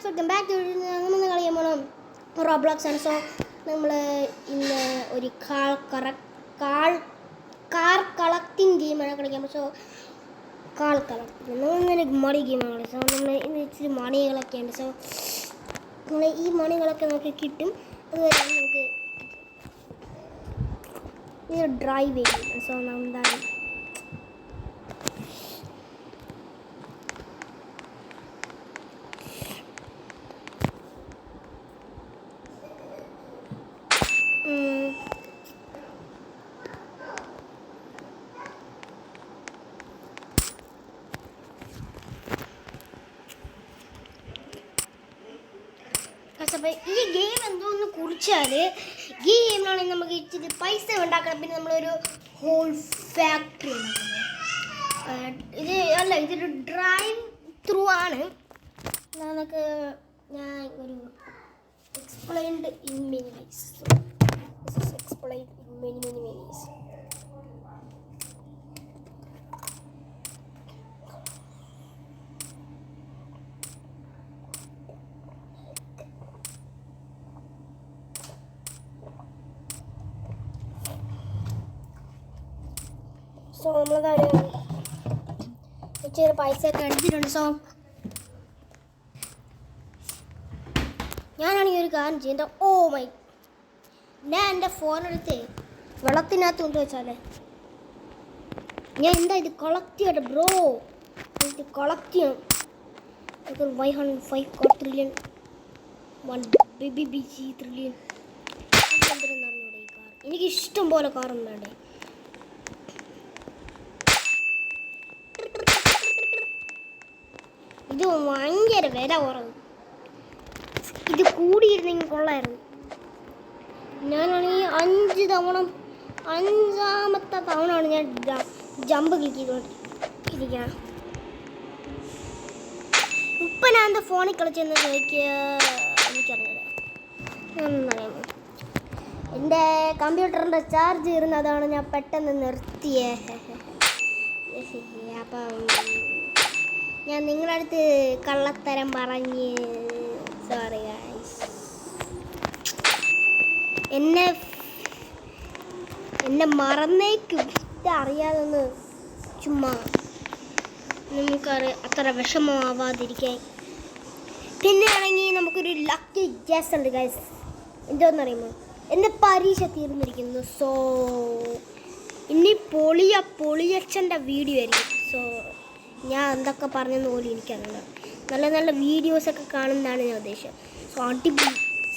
Guys welcome back to നമ്മൾ കളിക്കാൻ പോകണം റോബ്ലോക്സ് ആണ്. സോ നമ്മൾ ഇന്ന് ഒരു കാർ കളക്ടിങ് ഗെയിമാണ് കളിക്കാൻ. സോ കാർ കളക്ടിങ് നമ്മളിങ്ങനെ മണി ഗെയിമാണ്. സോ നമ്മൾ ഇന്ന് ഇച്ചിരി മണികളൊക്കെ ഉണ്ട്. സോ നമ്മൾ ഈ മണികളൊക്കെ നമുക്ക് കിട്ടും. അതുവരെ നമുക്ക് ഇത് ഡ്രൈവ് ചെയ്യും. സോ എന്താണ് അപ്പോൾ ഈ ഗെയിം എന്തോന്ന് കുറിച്ചാൽ ഈ ഗെയിമിലാണെങ്കിൽ നമുക്ക് ഇച്ചിരി പൈസ ഉണ്ടാക്കണം. പിന്നെ നമ്മളൊരു ഹോൾ ഫാക്ടറി ഇതൊരു ഡ്രൈവ് ത്രൂ ആണ്. നമുക്ക് ഞാൻ ഒരു explained in many ways. Explained in many ways. So നമ്മളതാണ് ഇച്ചിരി പൈസ ഒക്കെ എടുത്തിട്ടുണ്ട്. സോ ഞാനാണെങ്കിൽ ഒരു കാര്യം ചെയ്യുന്നത്, ഓ മൈ, ഞാൻ എൻ്റെ ഫോണെടുത്ത് വെള്ളത്തിനകത്ത് കൊണ്ട് വെച്ചാലേ ഞാൻ എന്താ ഇത് കളക്ട് ചെയ്യട്ടെ ബ്രോ. ഇത് കളക്ട് ചെയ്യണം. 505 ട്രില്യൺ 1 BBBG ട്രില്യൺ എന്തിനെന്നറിഞ്ഞൂടെ ഈ കാർ. എനിക്ക് ഇഷ്ടം പോലെ കാറൊന്നും വേണ്ടേ. ഇത് ഭയങ്കര വില കുറവ്. ഇത് കൂടിയിരുന്നെങ്കിൽ കൊള്ളായിരുന്നു. ഞാനാണെങ്കിൽ 5 തവണ 5ാമത്തെ തവണയാണ് ഞാൻ ജമ്പ് ക്ലിക്ക് ചെയ്തുകൊണ്ടിരിക്കുക. ഇപ്പം ഞാൻ എൻ്റെ ഫോണിൽ കളിച്ചെന്ന് ചോദിക്കുക എനിക്കറിയില്ല. എന്നറിയാമോ, എൻ്റെ കമ്പ്യൂട്ടറിൻ്റെ ചാർജ് ഇരുന്നതാണ് ഞാൻ പെട്ടെന്ന് നിർത്തിയേ. അപ്പം ഞാൻ നിങ്ങളുടെ അടുത്ത് കള്ളത്തരം പറഞ്ഞ് സോറി ഗൈസ്. എന്നെ മറന്നേക്കും. അറിയാതൊന്ന് ചുമ്മാ അത്ര വിഷമമാവാതിരിക്കാൻ. പിന്നെ ആണെങ്കിൽ നമുക്കൊരു ലക്കി ഗെസ് ഉണ്ട് ഗൈസ്. എന്തോന്നറിയുമോ, എൻ്റെ പരീക്ഷ തീർന്നിരിക്കുന്നു. സോ ഇനി പൊളിയച്ഛൻ്റെ വീഡിയോ ആയിരിക്കും. സോ ഞാൻ എന്തൊക്കെ പറഞ്ഞെന്ന് പോലും എനിക്കറിയില്ല. നല്ല നല്ല വീഡിയോസൊക്കെ കാണുന്നതാണ് ഞാൻ ഉദ്ദേശിച്ചത്. സോ അടിപൊളി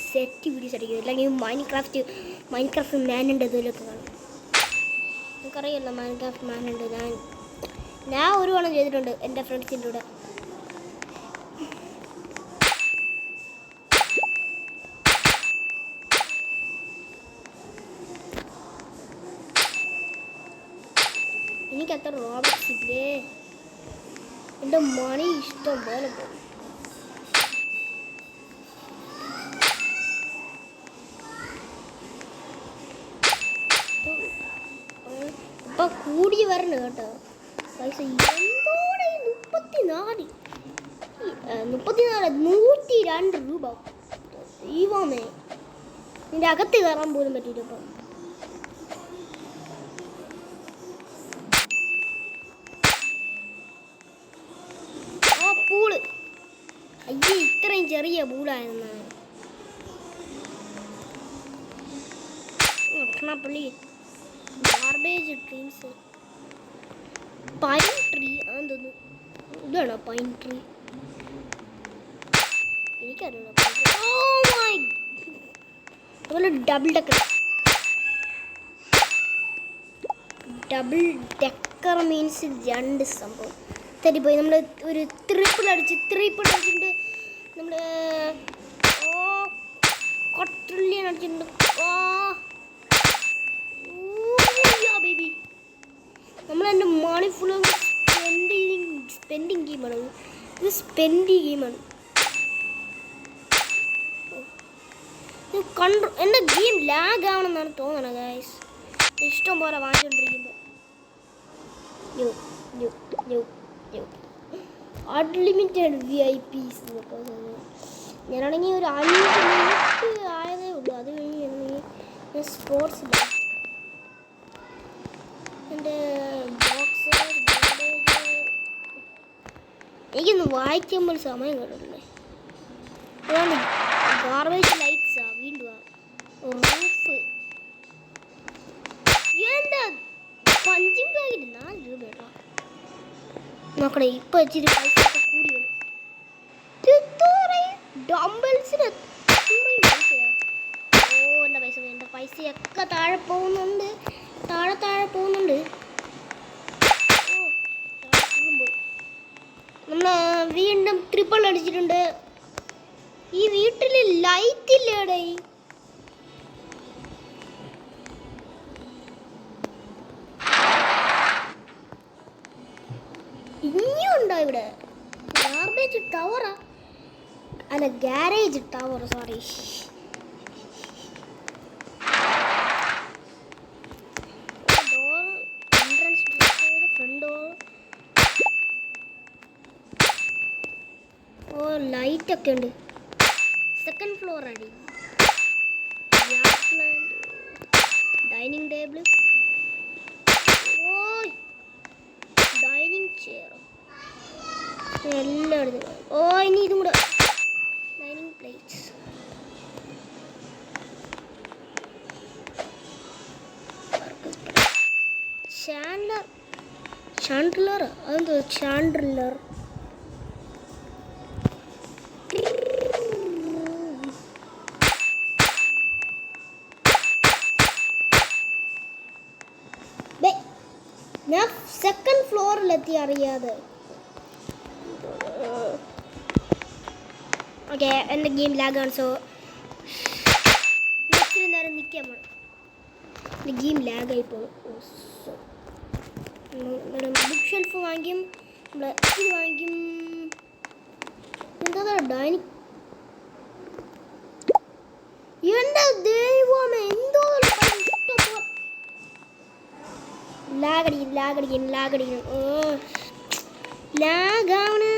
സെറ്റ് വീഡിയോസ് ആയിരിക്കും. അല്ലെങ്കിൽ മൈൻക്രാഫ്റ്റ് മാനുണ്ട് ഇതിലൊക്കെ കാണും. നമുക്കറിയില്ല മൈൻക്രാഫ്റ്റ് മാനുണ്ട്. ഞാൻ ഒരു വണ്ണം ചെയ്തിട്ടുണ്ട് എൻ്റെ ഫ്രണ്ട്സിൻ്റെ കൂടെ. എനിക്കത്ര റോബോട്ട്സ് ഇല്ലേ. എൻ്റെ മണി ഇഷ്ടം പോലെ പോകും. ഇപ്പം കൂടി വരണം കേട്ടോ പൈസ. എന്തോടെ 102 രൂപ. ദൈവമേ, നിൻ്റെ അകത്ത് കയറാൻ പോലും പറ്റില്ല. ഇപ്പം പൂള് അയ്യേ, ഇത്രയും ചെറിയ പൂളായിരുന്നാണ്. Garbage trees. പൈൻ ട്രീ ആണെന്ന് തോന്നുന്നു. ഇതാണോ പൈൻ ട്രീ? എനിക്കറിയണം. അതുപോലെ ഡബിൾ ഡെക്കർ മീൻസ് 2 സംഭവം തെറ്റിപ്പോയി. നമ്മൾ ഒരു ട്രിപ്പിൾ അടിച്ചിട്ടുണ്ട്. നമ്മൾ ട്രില്യൺ അടിച്ചിട്ടുണ്ട്. ബേബി, നമ്മൾ എൻ്റെ മണി ഫുള്ള് സ്പെൻഡിങ് ഗെയിമാണ്. ഇത് സ്പെൻഡിങ് ഗെയിമാണ്. എൻ്റെ ഗെയിം ലാഗ് ആവണമെന്നാണ് തോന്നണത് ഗൈസ്. ഇഷ്ടം പോലെ വാങ്ങിച്ചുകൊണ്ടിരിക്കുമ്പോൾ അൺലിമിറ്റഡ് VIP ഞാനാണെങ്കിൽ ഒരു 5 മിനിറ്റ് ആയതേ ഉള്ളൂ. അത് കഴിഞ്ഞ് ഞാൻ സ്പോർട്സില്ല. എൻ്റെ ബോക്സ് എനിക്കൊന്ന് വായിക്കുമ്പോൾ സമയം കിട്ടില്ലേ. ഗാർബേജ് ലൈറ്റ്സാ വീണ്ടും റൂഫ്. എന്താ പഞ്ചിങ് ബാഗിന് 4 രൂപ നോക്കണേ. ഇപ്പൊ ഇച്ചിരി പൈസ കൂടി വരും. ഡംബിൾസിന് പൈസയാ. എൻ്റെ പൈസയൊക്കെ താഴെ പോകുന്നുണ്ട്. താഴെ പോകുന്നുണ്ട്. നമ്മൾ വീണ്ടും ട്രിപ്പിൾ അടിച്ചിട്ടുണ്ട്. ഈ വീട്ടിൽ ലൈറ്റ് ഇല്ലേടേ. ഇനിയും ഉണ്ടോ ഇവിടെ? ഗാർബേജ് ടവറാ അല്ല garage tower, sorry. Door entrance front door. ഓ ലൈറ്റ് ഒക്കെ ഉണ്ട്. സെക്കൻഡ് ഫ്ലോർ അടി. Dining table. ഓയ് ഡൈനിങ് ചെയർ എല്ലാം എടുത്ത്. ഓ ഇനി ഇതും കൂടെ. Dining plates. ചാൻഡ്ലർ അതെന്തോ ചാൻഡ്ലർ. ഞാൻ സെക്കൻഡ് ഫ്ലോറിലെത്തി അറിയാതെ. ഓക്കെ എൻ്റെ ഗെയിം ലാഗാണ്. സോ ഇത്തിരി നേരം നിൽക്കാൻ വേണം. എൻ്റെ ഗെയിം ലാഗായി പോകും. സോ ബുക്ക് ഷെൽഫ് വാങ്ങിക്കും. നമ്മൾ ഇത് വാങ്ങിക്കും. എന്താ ഡൈനിങ്. എൻ്റെ ദൈവമേ എന്തോ ലാഗടിക്കും. ഓ ലാഗാണ്.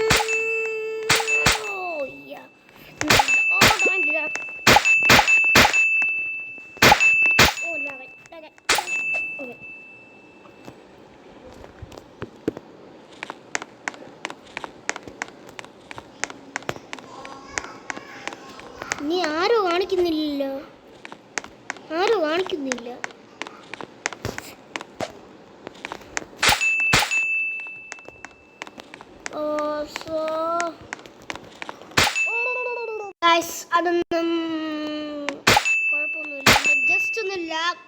നീ ആരോ കാണിക്കുന്നില്ലല്ലോ. അതൊന്നും കുഴപ്പമൊന്നുമില്ല. ജസ്റ്റ് ഒന്ന് ലാഗ്.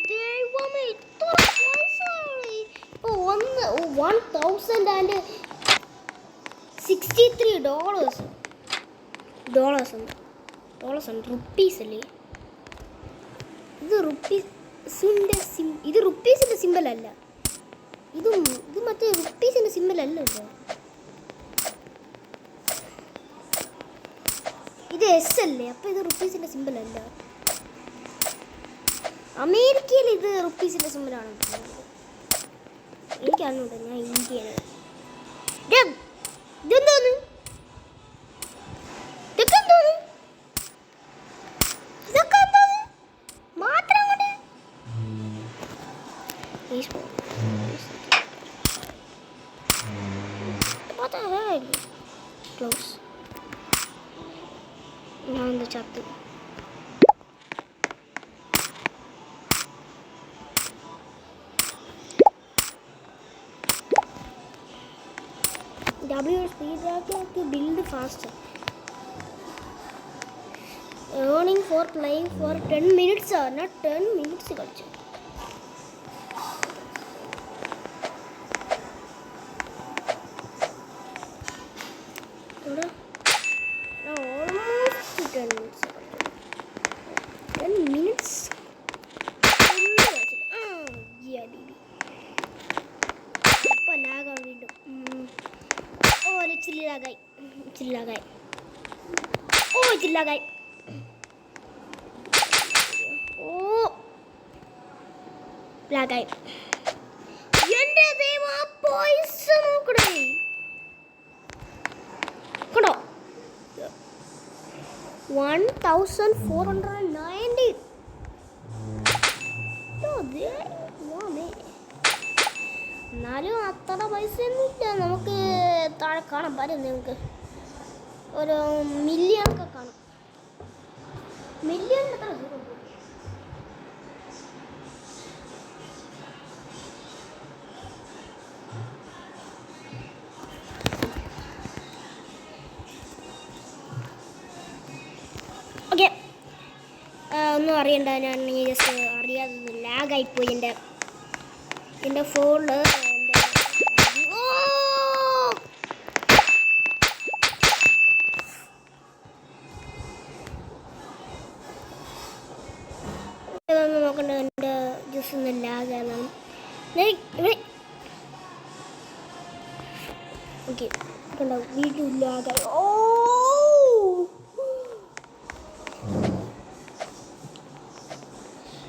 ദൈവമേ ഇത്ര പൈസയാണ്. ഇപ്പോൾ $1063 റുപ്പീസ് അല്ലേ ഇത്? ഇത് റുപ്പീസിൻ്റെ സിമ്പിൾ അല്ല. ഇത് മറ്റേ റുപ്പീസിൻ്റെ സിമ്പിൾ അല്ലല്ലോ. ഇത് എസ് അല്ലേ? അപ്പോൾ ഇത് റുപ്പീസിൻ്റെ സിമ്പിൾ അല്ല. അമേരിക്കയിൽ ഇത് റുപ്പീസിൻ്റെ സിമ്പിളാണ്. എനിക്കറിഞ്ഞൂടെ, ഞാൻ ഇന്ത്യയാണ്. ഇതെന്തോന്ന്? ഇതൊക്കെ എന്തോന്ന് മാത്രം കൊണ്ട് ക്ലോസ്. ഞാൻ എന്താ ചത്തു. to build faster. Earning for playing for 10 minutes or not 10 minutes കളിച്ചു. Almost 10 minutes. 10 minutes. Yeah, baby. Appa lag on window. Oh, chilli lagai. Oh, chilli lagai. Oh, lagai. Yende deva appo. പൈസ നോക്കണേ കണ്ടോ 1490. എന്നാലും അത്ര പൈസ ഒന്നുമില്ല. നമുക്ക് താഴെ കാണാൻ പറ്റും. നിങ്ങൾക്ക് ഒരു മില്യണൊക്കെ കാണും. മില്യൺ എത്ര ഓക്കെ. ഒന്നും അറിയണ്ട. ഞാൻ ജസ്റ്റ് അറിയാതെ ലാഗായിപ്പോയി എൻ്റെ ഫോണിൽ. നോക്കണ്ട എൻ്റെ ജസ്റ്റ് ഒന്ന് ലാഗാണ്. ഓക്കെ കണ്ടോ വീഡിയോ ലാഗായി.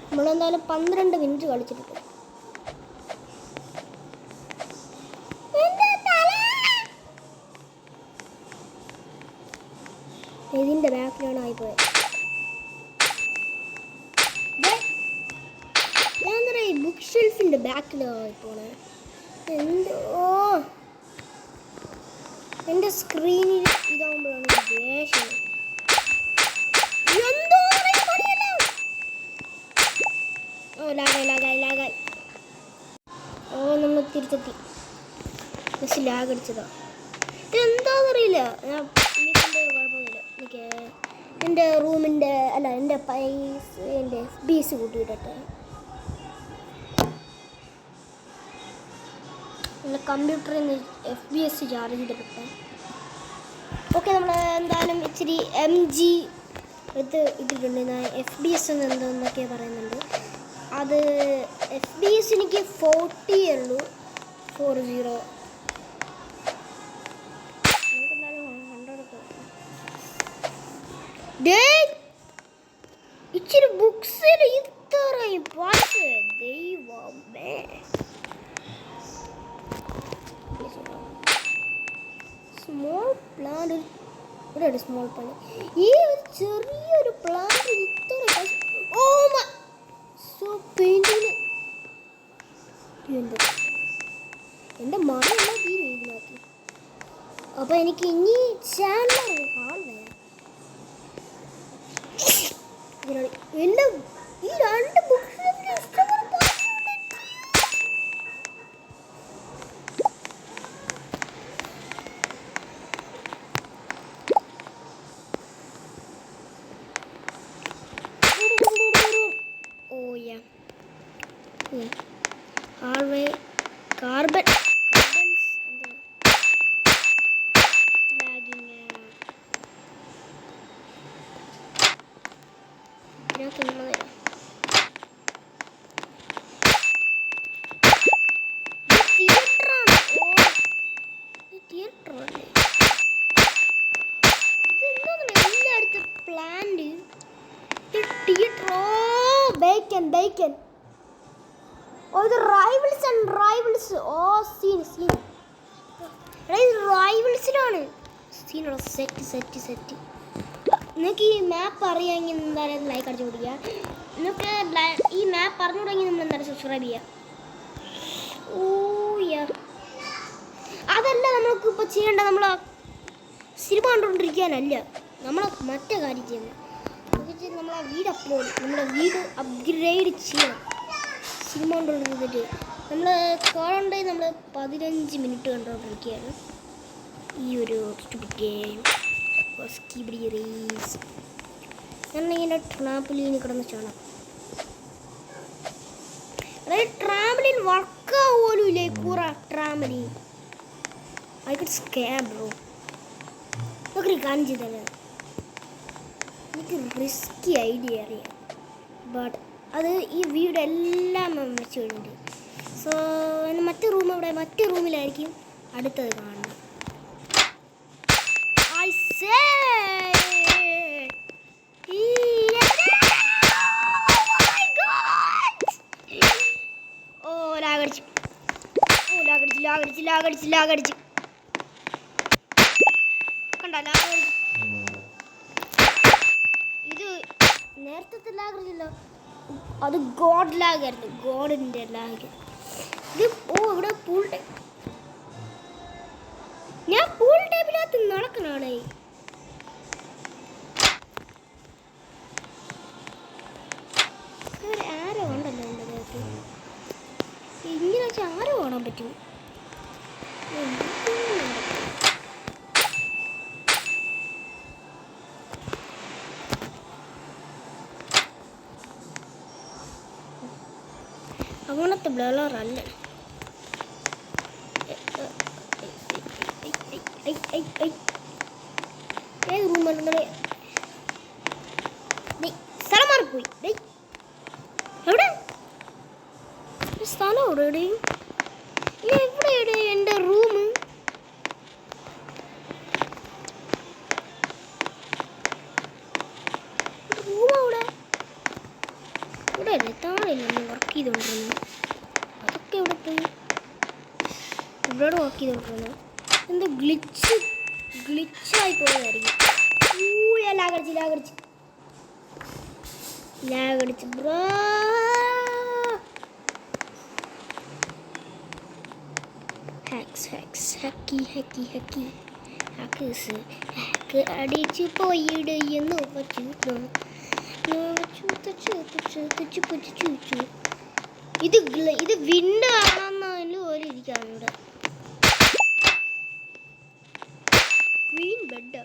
നമ്മളെന്തായാലും 12 മിനിറ്റ് കളിച്ചിട്ടുണ്ട്. ഇതിൻ്റെ ബാക്കിലാണ് ആയിപ്പോയത്. ഞാൻ ഈ ബുക്ക് ഷെൽഫിൻ്റെ ബാക്കിലാണ് പോണേ. എൻ്റെ സ്ക്രീനിൽ ഇതാകുമ്പോഴാണ് ദേഷ്യം. ലാഗായി. നമ്മൾ തിരിച്ചെത്തി. ജസ്റ്റ് ലാഗ് അടിച്ചതാ. ഇതെന്താണെന്നറിയില്ല. ഞാൻ എനിക്കെൻ്റെ കുഴപ്പമൊന്നുമില്ല. എനിക്ക് എൻ്റെ റൂമിൻ്റെ അല്ല എൻ്റെ FBS കൂട്ടിയിട്ടെ. എൻ്റെ കമ്പ്യൂട്ടറിൽ നിന്ന് FBS ചാർജ് ചെയ്തിട്ടെ. ഓക്കെ നമ്മൾ എന്തായാലും ഇച്ചിരി MG എടുത്ത് ഇട്ടിട്ടുണ്ട്. FBS എന്ന് എന്തൊക്കെയാണ് പറയുന്നുണ്ട്. അത് FBS എനിക്ക് 40 ഉള്ളൂ. 40 ഇച്ചിരി ബുക്സിൽ ഇത്രയും പാട്ട് ദൈവമേ. സ്മോൾ പ്ലാന്റ് ഇവിടെ സ്മോൾ പ്ലാന്റ്. ഈ ചെറിയൊരു പ്ലാന്റ് ഇത്ര എൻ്റെ മഴയെല്ലാം തീരും ഇതിനകത്ത്. അപ്പോൾ എനിക്ക് ഇനി ചാനൽ എൻ്റെ ഈ 2 books hallway carbons lagging plant bacon. ഇത് റൈവൽസ്. സീൻ റൈവൽസിലാണ് സീനുള്ള സെറ്റ്. നിങ്ങൾക്ക് ഈ മാപ്പ് അറിയാമെങ്കിൽ എന്തായാലും ലൈക്ക് അടിച്ചു കൊടുക്കുക. നിങ്ങൾക്ക് ഈ മാപ്പ് പറഞ്ഞു തുടങ്ങി നമ്മൾ എന്തായാലും സബ്സ്ക്രൈബ് ചെയ്യുക. അതല്ല നമ്മൾക്കിപ്പോൾ ചെയ്യേണ്ട. നമ്മൾ സിനിമ കണ്ടുകൊണ്ടിരിക്കാനല്ല, നമ്മൾ മറ്റേ കാര്യം ചെയ്യുന്നത്. നമ്മളെ വീട് അപ്ഗ്രേഡ് ചെയ്യണം. സിനിമ കണ്ടുകൊണ്ടിരുന്നിട്ട് നമ്മൾ കാണേണ്ടത് നമ്മൾ 15 മിനിറ്റ് കണ്ടുകൊണ്ടിരിക്കുകയാണ് ഈ ഒരു ഗെയിം. ഞാൻ ഇങ്ങനെ ട്രാംപോലീനിൽ കിടന്ന് ചാടാം. അതായത് ട്രാംപോലീൻ വർക്കാവുമല്ലോ ഇല്ലേ കൂറ trampoline. I could scam bro. നമുക്കൊരു കാര്യം ചെയ്താൽ എനിക്ക് റിസ്കി ഐഡിയ അറിയാം. ബട്ട് അത് ഈ വീട് എല്ലാം വെച്ച് കഴിഞ്ഞിട്ട്. സോ മറ്റേ റൂമിലായിരിക്കും അടുത്തത് കാണുന്നത്. ലാഗടിച്ച് കണ്ട ലാഗടിച്ച്. ഇത് നേരത്തെ ലാഗടിച്ചല്ലോ, അത് ഗോഡ് ലാഗായിരുന്നു, ഗോഡിൻ്റെ ലാഗ്. ഇത് ഇവിടെ പൂൾ ടൈപ്പ്, ഞാൻ പൂൾ ടൈപ്പിനകത്ത് നടക്കണാണേ. ആരോ ഉണ്ടല്ലോ എൻ്റെ ദേഹത്ത്, ഇങ്ങനെ വെച്ചാൽ ആരോ കാണാൻ പറ്റും. അങ്ങനത്തെ ബ്ലറല്ല. ഏത് റൂമല്ലേ സ്ഥലം മാറിപ്പോയി. എവിടെ സ്ഥലം എവിടെ എവിടെയാണ് എൻ്റെ റൂം? റൂം ഇവിടെ അല്ലേ താഴെയല്ലേ വർക്ക് ചെയ്തുകൊണ്ടിരുന്നു. അതൊക്കെ ഇവിടെ പോയി ഇവിടെ വർക്ക് ചെയ്തുകൊണ്ടിരുന്നു. എന്തോ ഗ്ലിച്ചായി പോയതായിരിക്കും. ലാഗടിച്ച് ബ്രോ. ഹാക്ക് അടിച്ചു പോയിടുന്നു. ഇത് വിൻഡോ ആണെന്നതിൽ പോലെ ഇരിക്കാണ് ഇവിടെ. Queen bed,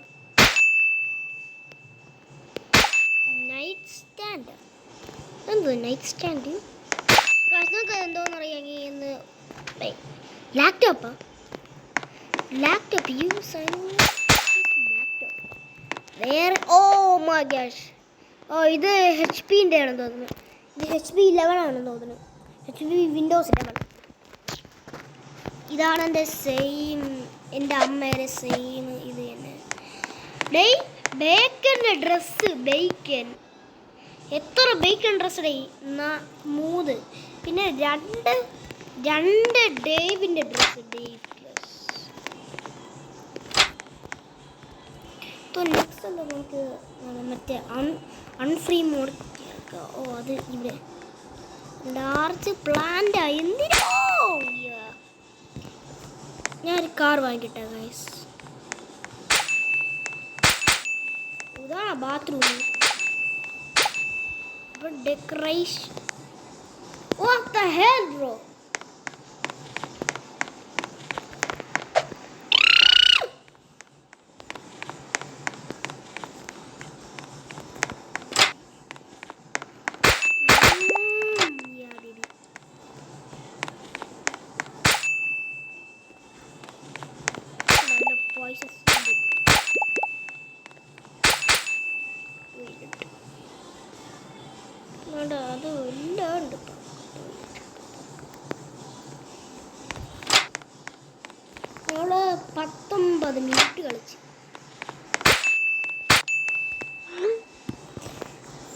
night stand. എന്തോ നൈറ്റ് സ്റ്റാൻഡ്? നിങ്ങൾക്ക് എന്തോന്ന് അറിയാമെങ്കിൽ ഇന്ന് ലാപ്ടോപ്പ് യൂസ് ലാപ്ടോപ്പ് വേറെ. ഓ മൈ ഗോഷ്, ഇത് HP-ൻ്റെ ആണെന്ന് തോന്നുന്നു. ഇത് HP 11 ആണെന്ന് തോന്നുന്നു. HP Windows 11. ഇതാണ് എൻ്റെ സെയിം, എൻ്റെ അമ്മയുടെ സെയിം ഇത് തന്നെ. ബേക്കൻ്റെ ഡ്രസ്സ്, ബേക്കൻ എത്ര ബേക്കൻ ഡ്രസ്സ് ഡേ? 3. പിന്നെ രണ്ട് ഡേവിൻ്റെ ഡ്രസ്സ്, ഡേവ് പ്ലസ്. നെക്സ്റ്റ് എന്താ നമുക്ക് മറ്റേ അൺഫ്രീ മോഡ്. ഓ അത് ഇവിടെ ലാർജ് പ്ലാന്റ്. എന്തിനോ ഞാനൊരു കാർ വാങ്ങിക്കട്ടെ ഗൈസ്. ഇതാണ് ബാത്റൂം. ഇവിടെ decoration. What the hell bro? അത് ഇല്ലാണ്ട് 19 മിനിറ്റ് കളിച്ച്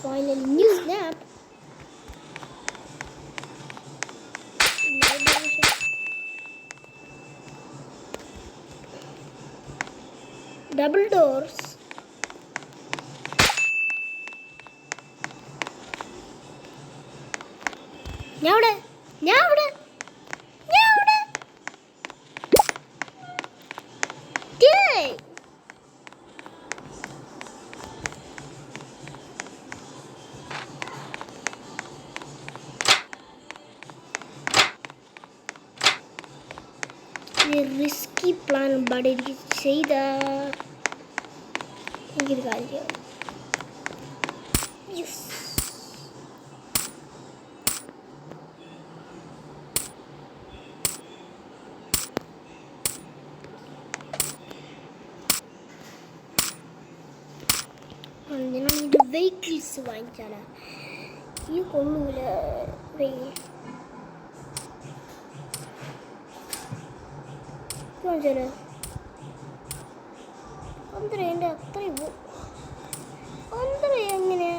final new snap. Double doors. ഞാൻ ഇവിടെ റിസ്കി പ്ലാൻ ബട്ട് എനിക്ക് എനിക്കൊരു കാര്യം. ഞാൻ ഇത് വെഹിക്കിൾസ് വാങ്ങിച്ചാണ്. ഈ കൊള്ളൂല. വാങ്ങിച്ചാലോ എൻ്റെ അത്രയും എങ്ങനെ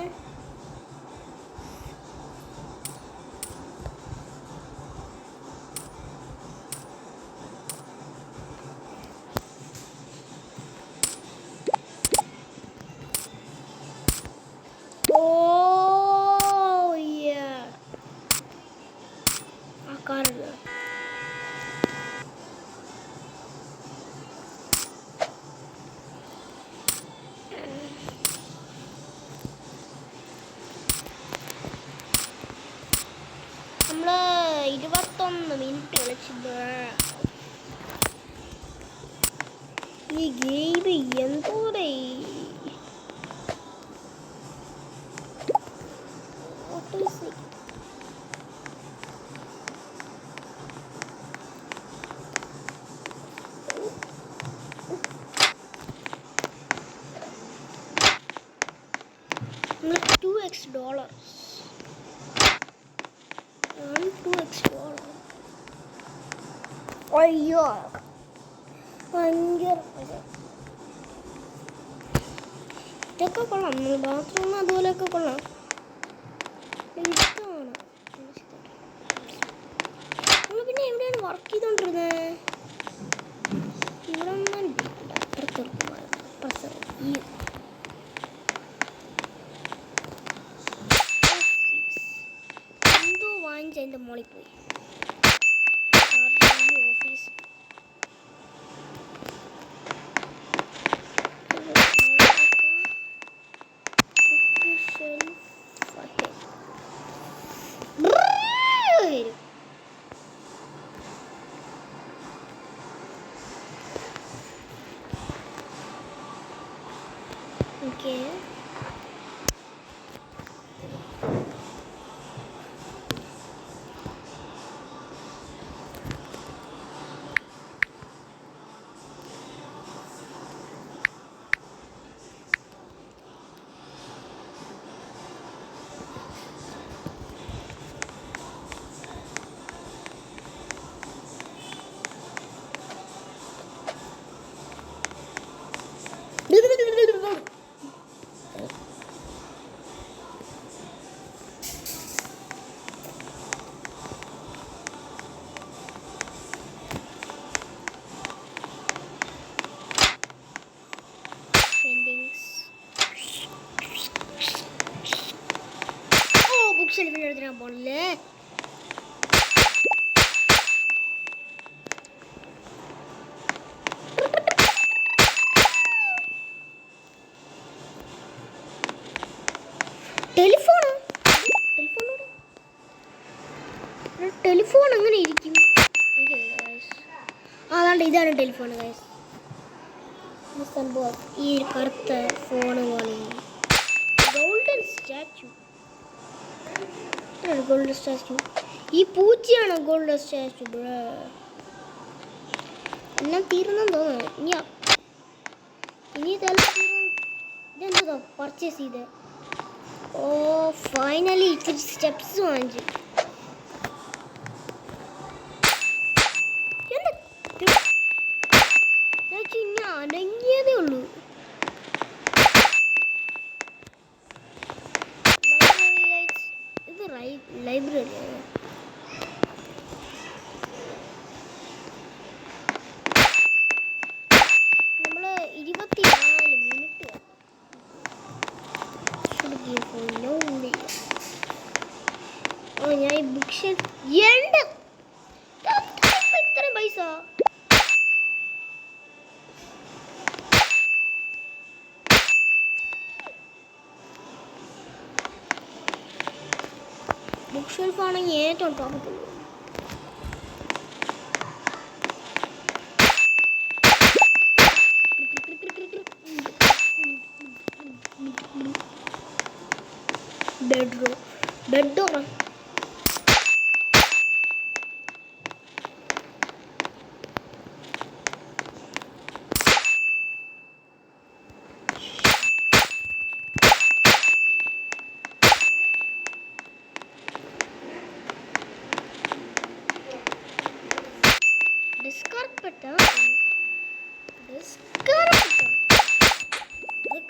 ഈ ഗെയിം എന്തോടെ $2x. $2x. അയ്യോ ഭയങ്കര ഇതൊക്കെ കൊള്ളാം. നമ്മൾ ബാത്റൂം അതുപോലെയൊക്കെ കൊള്ളാം. ഇതാണ് നമ്മൾ പിന്നെ എവിടെയാണ് വർക്ക് ചെയ്തോണ്ടിരുന്നത്? ഇവിടെ ഈ എന്തോ വാങ്ങിച്ച അതിൻ്റെ മോളിൽ പോയി. Office okay. ബുക്ക് ഷെൽഫിൽ എടുത്തിട്ട് പോണല്ലേ? ടെലിഫോൺ എങ്ങനെ ഇരിക്കും? അതാണ്ട് ഇതാണ് ടെലിഫോൺ ഗൈസ്. സംഭവം ഈ കറുത്ത ഫോണ് പോലെ ഗോൾഡൻ സ്റ്റാച്ചു. ഗോൾഡൻ സ്റ്റാച്ചു ഈ പൂച്ചയാണോ ഗോൾഡൻ സ്റ്റാച്ചു? എല്ലാം തീർന്നെന്ന് തോന്നുന്നു. ഇനി ഇതെന്തോ പർച്ചേസ് ചെയ്ത്. ഓ ഫൈനലി ഇത്തിരി സ്റ്റെപ്സ് വാങ്ങിച്ചു. ഇനി അടങ്ങിയതേ ഉള്ളൂ. ഇത് ലൈബ്രറി നമ്മള് 24 മിനിറ്റ് ഞാൻ ഈ ബുക്ക് ഷെൽഫ് ഇത്രയും പൈസ ബുക്ക് ഷെൽഫ് ആണെങ്കിൽ ഏറ്റവും ടോപ്പ്. ബെഡ്റൂം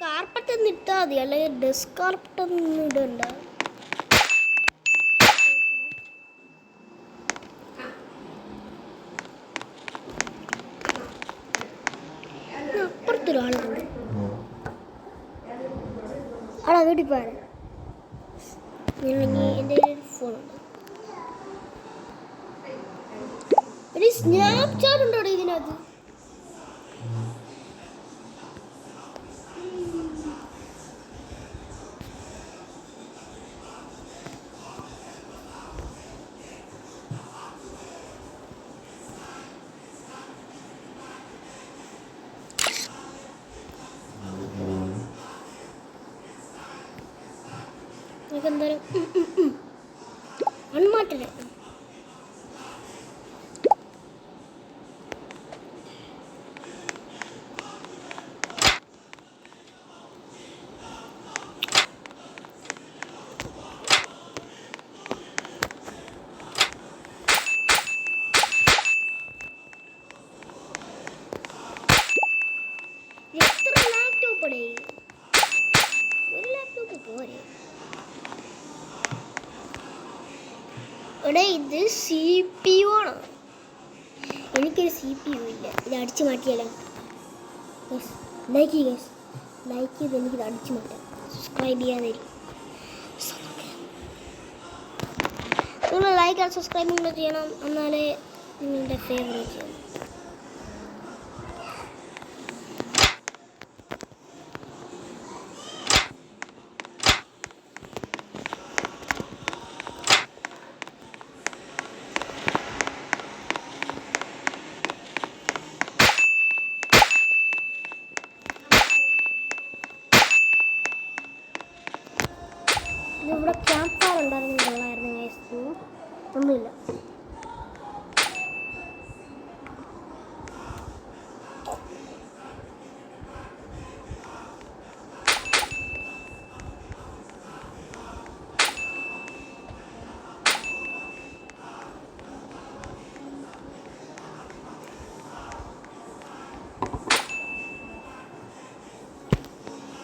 കാർപ്പറ്റ് ഇട്ടാൽ മതി, അല്ലെങ്കിൽ ഡെസ്ക് കാർപ്പറ്റ് ഒന്നും ഇടണ്ട. അപ്പുറത്തൊരാളുണ്ട്. ആളാ വീട്ടിൽ പോയാൽ എൻ്റെ ഒരു ഫോണുണ്ട്. ഒരു സ്നാപ്ചാറ്റ് ഉണ്ടോ ഇതിനകത്ത്? നമുക്ക് എന്തായാലും അൺമാറ്റഡ് എത്ര ലാപ്ടോപ്പ് ഒരു ലാപ്ടോപ്പ് പോരെ ഇത് CPU ആണ്. എനിക്കൊരു CPU ഇല്ല. ഇത് അടിച്ചു മാറ്റിയാലോ? ലൈക്ക് ചെയ്ത് എനിക്കിത് അടിച്ചു മാറ്റാം. സബ്സ്ക്രൈബ് ചെയ്യാതിരിക്കും. നിങ്ങൾ ലൈക്ക് ആൻഡ് സബ്സ്ക്രൈബ് കൂടെ ചെയ്യണം, എന്നാലേ നിങ്ങളുടെ ഫേവറേറ്റ് ചെയ്യണം. ഇവിടെ ക്യാമ്പ് ഫയർ ഉണ്ടായിരുന്നു. ഒന്നുമില്ല.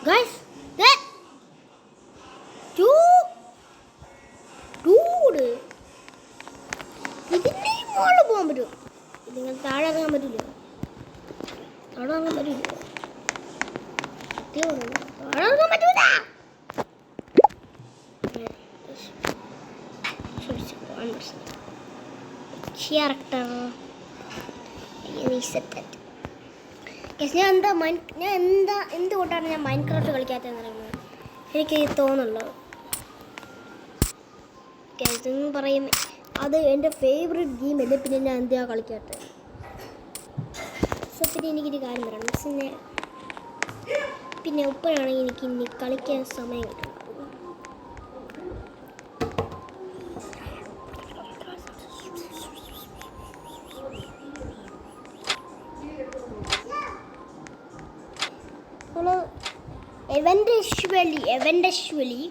Guys, ഇതിൻ്റെ മുകളിൽ പോകാൻ പറ്റുമോ? നിങ്ങൾ താഴെ ഇറങ്ങാൻ പറ്റില്ല. താഴെ ഇറങ്ങാൻ പറ്റില്ല. താഴെ ഇറങ്ങാൻ പറ്റൂല. ക്യാരക്ടർ ഞാൻ എന്തുകൊണ്ടാണ് ഞാൻ മൈൻക്രാഫ്റ്റ് കളിക്കാത്തതെന്ന് പറയുന്നത് എനിക്ക് തോന്നുന്നുള്ളൂ. പറയും അത് എൻ്റെ ഫേവറേറ്റ് ഗെയിം അല്ലേ, പിന്നെ ഞാൻ എന്തിനാ കളിക്കാത്തത്? പിന്നെ എനിക്കൊരു കാര്യം പറയണം. പിന്നെ ഇപ്പോഴാണെങ്കിൽ എനിക്ക് ഇനി കളിക്കാൻ സമയം കിട്ടും. എവൻച്വലി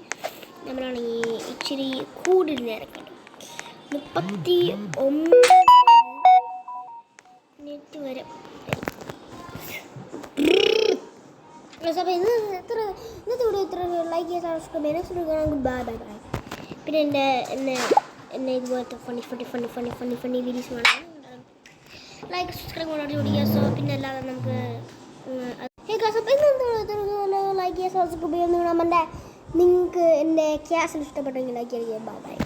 നമ്മളാണെങ്കിൽ ഇച്ചിരി കൂടുതൽ നേരം കിട്ടും. 39 മിനിറ്റ് വരെ. അപ്പോൾ ഇന്നത്തെ വീഡിയോ ഇത്ര. ലൈക്ക് ചെയ്യാൻ സബ്സ്ക്രൈബ് ബൈ. പിന്നെ എന്നെ ഇതുപോലത്തെ ഫണ്ണി വീഡിയോസ് വേണം. ലൈക്ക് സബ്സ്ക്രൈബ് ചെയ്യുക. സോ പിന്നെ അല്ലാതെ നമുക്ക് ലൈക്ക് ചെയ്യാൻ സബ്സ്ക്രൈബ് ചെയ്യുന്ന നിങ്ങൾക്ക് എൻ്റെ ക്ലാസ്സിൽ ഇഷ്ടപ്പെട്ടെങ്കിൽ ലൈക്ക് ചെയ്യുക. ബൈ.